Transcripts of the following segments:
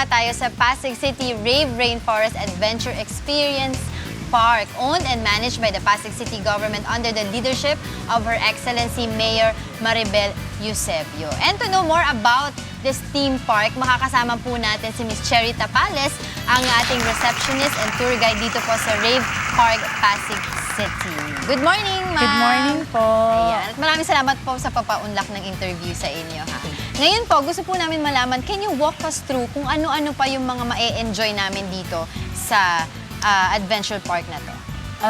tayo sa Pasig City Rave Rainforest Adventure Experience Park, owned and managed by the Pasig City government under the leadership of Her Excellency Mayor Maribel Eusebio. And to know more about this theme park, makakasama po natin si Ms. Cherry Tapales, ang ating receptionist and tour guide dito po sa Rave Park, Pasig City. Good morning, ma'am! Good morning po! Ayan. At maraming salamat po sa papaunlak ng interview sa inyo. Ha? Ngayon po, gusto po namin malaman, can you walk us through kung ano-ano pa yung mga ma-enjoy namin dito sa adventure park na to?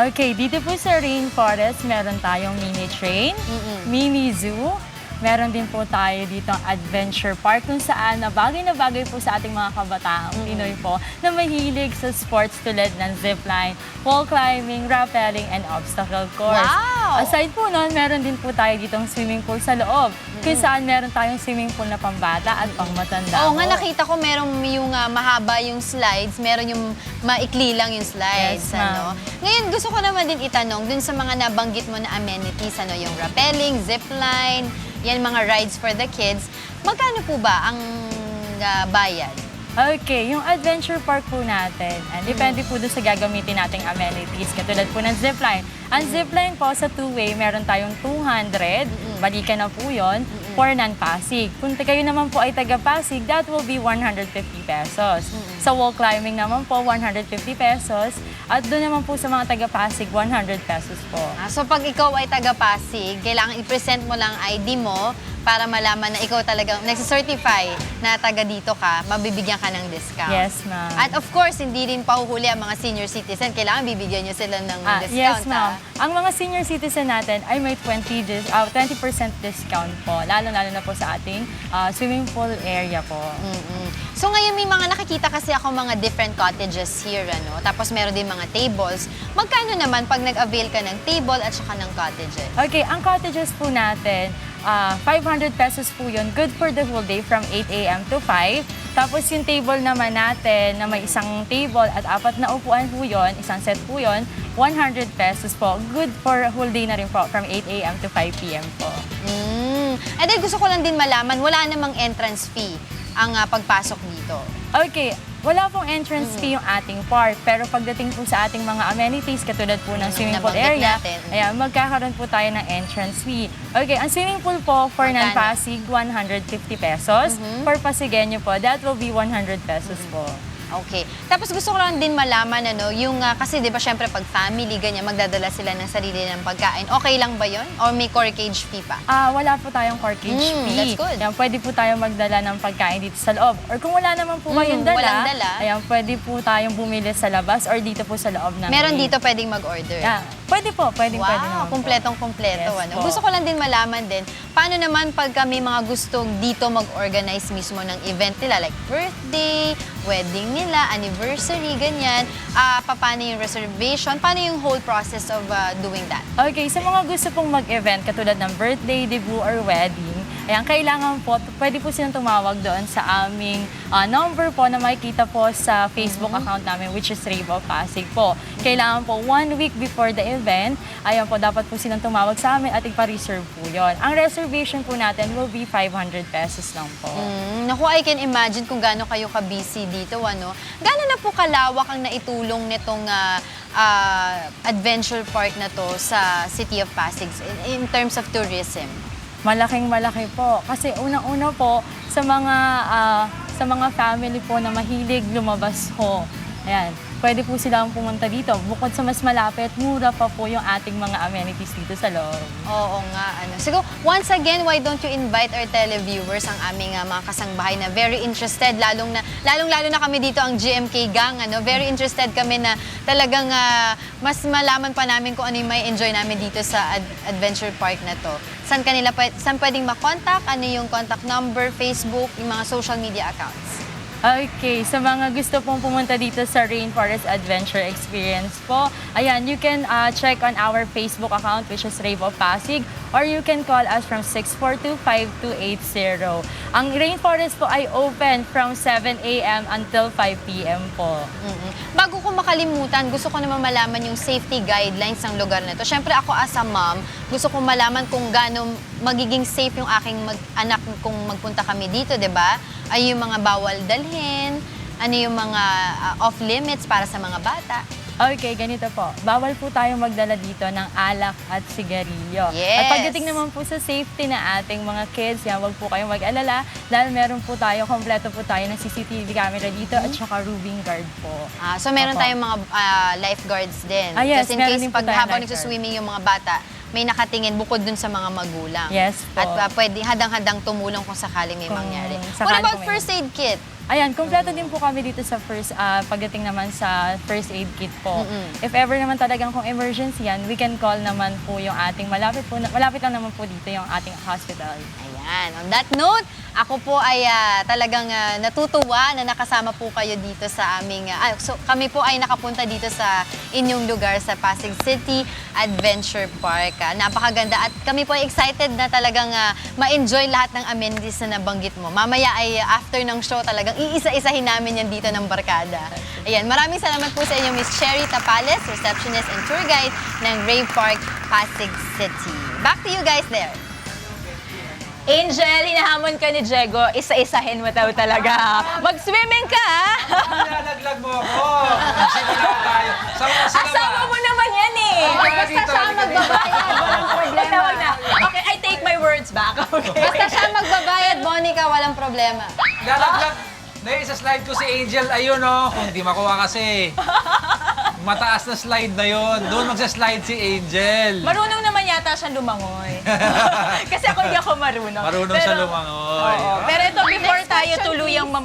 Okay, dito po sa Rainforest, meron tayong mini train, mini zoo, meron din po tayo dito ang adventure park kung saan na bagay po sa ating mga kabataang Pinoy po na mahilig sa sports tulad ng zipline, wall climbing, rappelling, and obstacle course. Wow! Aside po nun, meron din po tayo ditong swimming pool sa loob kung saan meron tayong swimming pool na pambata at pangmatanda. Oo nga, nakita ko merong yung mahaba yung slides, meron yung maikli lang yung slides. Yes, ano? Ngayon, gusto ko naman din itanong dun sa mga nabanggit mo na amenities, ano, yung rappelling, zipline, yan mga rides for the kids. Magkano po ba ang bayad? Okay, yung adventure park po natin, depende po doon sa gagamitin nating amenities, katulad po ng zipline. Ang zipline po sa two-way, meron tayong 200, balikan na po yun, for non-Pasig. Kung kayo naman po ay taga-Pasig, that will be 150 pesos. Sa wall climbing naman po, 150 pesos. At doon naman po sa mga taga-Pasig, 100 pesos po. So pag ikaw ay taga-Pasig, kailangan i-present mo lang ID mo para malaman na ikaw talaga nagsicertify na taga dito ka, mabibigyan ka ng discount. Yes, ma'am. At of course, hindi rin pahuhuli ang mga senior citizen. Kailangan bibigyan nyo sila ng discount. Yes, ma'am. Ang mga senior citizen natin ay may 20% discount po, lalo-lalo na po sa ating swimming pool area po. So ngayon may mga nakikita kasi ako mga different cottages here, ano? Tapos meron din mga tables. Magkano naman pag nag-avail ka ng table at saka ng cottages? Okay, ang cottages po natin, 500 pesos po yun. Good for the whole day from 8 a.m. to 5. Tapos yung table naman natin na may isang table at 4 na upuan po yun, isang set po yun, 100 pesos po. Good for a whole day na rin po from 8 a.m. to 5 p.m. po. And then gusto ko lang din malaman, wala namang entrance fee ang pagpasok dito. Okay, wala pong entrance fee yung ating park, pero pagdating po sa ating mga amenities, katulad po ng swimming pool nabanggit area, natin. ayan, magkakaroon po tayo ng entrance fee. Okay, ang swimming pool po for Magkano? non-Pasig, 150 pesos. For Pasigueño po, that will be 100 pesos po. Okay. Tapos gusto ko lang din malaman, ano, yung, kasi di ba syempre pag family, ganyan, magdadala sila ng sarili ng pagkain. Okay lang ba yon? Or may corkage fee pa? Wala po tayong corkage fee. That's good. Ayan, pwede po tayong magdala ng pagkain dito sa loob. Or kung wala naman po kayong dala, walang dala. ayan, pwede po tayong bumili sa labas or dito po sa loob namin. Meron dito pwedeng mag-order. Yeah, pwede po, pwede naman po. Kumpletong-kumpleto. Yes Ano? po. Gusto ko lang din malaman din, paano naman pag kami mga gustong dito mag-organize mismo ng event nila, like birthday, wedding nila, anniversary, ganyan, paano yung reservation, paano yung whole process of doing that? Okay, sa mga gusto pong mag-event, katulad ng birthday, debut, or wedding, ayan, kailangan po, pwede po silang tumawag doon sa aming number po na makikita po sa Facebook account namin, which is Rave of Pasig po. Kailangan po 1 week before the event, ayan po, dapat po silang tumawag sa amin at ipa-reserve po yon. Ang reservation po natin will be 500 pesos lang po. Naku, I can imagine kung gaano kayo ka-busy dito, ano? Gaano na po kalawak ang naitulong nitong adventure park na to sa City of Pasig in terms of tourism? Malaking-malaki po. Kasi unang-una po, sa mga family po na mahilig lumabas ho, ayan, pwede po silang pumunta dito. Bukod sa mas malapit, mura pa po yung ating mga amenities dito sa loob. Oo nga. Ano. Siguro, once again, why don't you invite our televiewers, ang aming mga kasangbahay na very interested, lalong-lalo na kami dito, ang GMK Gang, ano, very interested kami na talagang mas malaman pa namin kung ano yung may enjoy namin dito sa adventure park na to. Saan pwedeng makontak? Ano yung contact number, Facebook, yung mga social media accounts? Okay, sa mga gusto pong pumunta dito sa Rainforest Adventure Experience po, ayan, you can check on our Facebook account, which is Rave of Pasig, or you can call us from 642-5280. Ang Rainforest po ay open from 7 a.m. until 5 p.m. po. Bago ko makalimutan, gusto ko naman malaman yung safety guidelines ng lugar na to. Siyempre ako as a mom, gusto ko malaman kung gaano magiging safe yung aking anak kung magpunta kami dito, 'di ba? Ay yung mga bawal dalhin, ano yung mga off-limits para sa mga bata? Okay, ganito po. Bawal po tayong magdala dito ng alak at sigarilyo. Yes. At pagdating naman po sa safety na ating mga kids, yan, wag po kayong mag-alala dahil meron po tayo, kompleto po tayo ng CCTV camera dito at saka roving guard po. So meron Opo. tayong mga lifeguards din. Yes, Just in meron case din po pag tayong habang lifeguard. nagsuswimming yung mga bata, may nakatingin bukod dun sa mga magulang. Yes po. At pwede hadang-hadang tumulong kung sakaling may Kung mangyari. sakali What about kung may- first aid kit? Ayan, kompleto din po kami dito sa pagdating naman sa first aid kit po. If ever naman talagang kung emergency yan, we can call naman po yung ating malapit lang naman po dito yung ating hospital. Ayan. On that note, ako po ay talagang natutuwa na nakasama po kayo dito sa aming... so kami po ay nakapunta dito sa inyong lugar sa Pasig City Adventure Park. Napakaganda at kami po ay excited na talagang ma-enjoy lahat ng amenities na nabanggit mo. Mamaya ay after ng show talagang iisa-isahin namin yan dito ng barkada. Ayan, maraming salamat po sa inyo, Miss Cherry Tapales, receptionist and tour guide ng Rave Park, Pasig City. Back to you guys there. Angel, hinahamon ka ni Diego, isa-isahin mo daw talaga. Mag-swimming ka, ha? Nalaglag mo ako. Simula tayo. Asawa mo naman yan, eh. Basta siya magbabayad, walang problema. Wag na. Okay, I take my words back. Okay. Basta siya magbabayad, Monica, walang problema. Lalaglag. Isa-slide ko si Angel. Ayun, oh. Kung di makuha kasi. Mataas na slide na yon. Doon magsa-slide si Angel. Marunong naman yata siya lumangoy. Kasi ako hindi ako marunong. Marunong siya lumangoy. Oo. Pero ito, before Next tayo question, tuluyang please.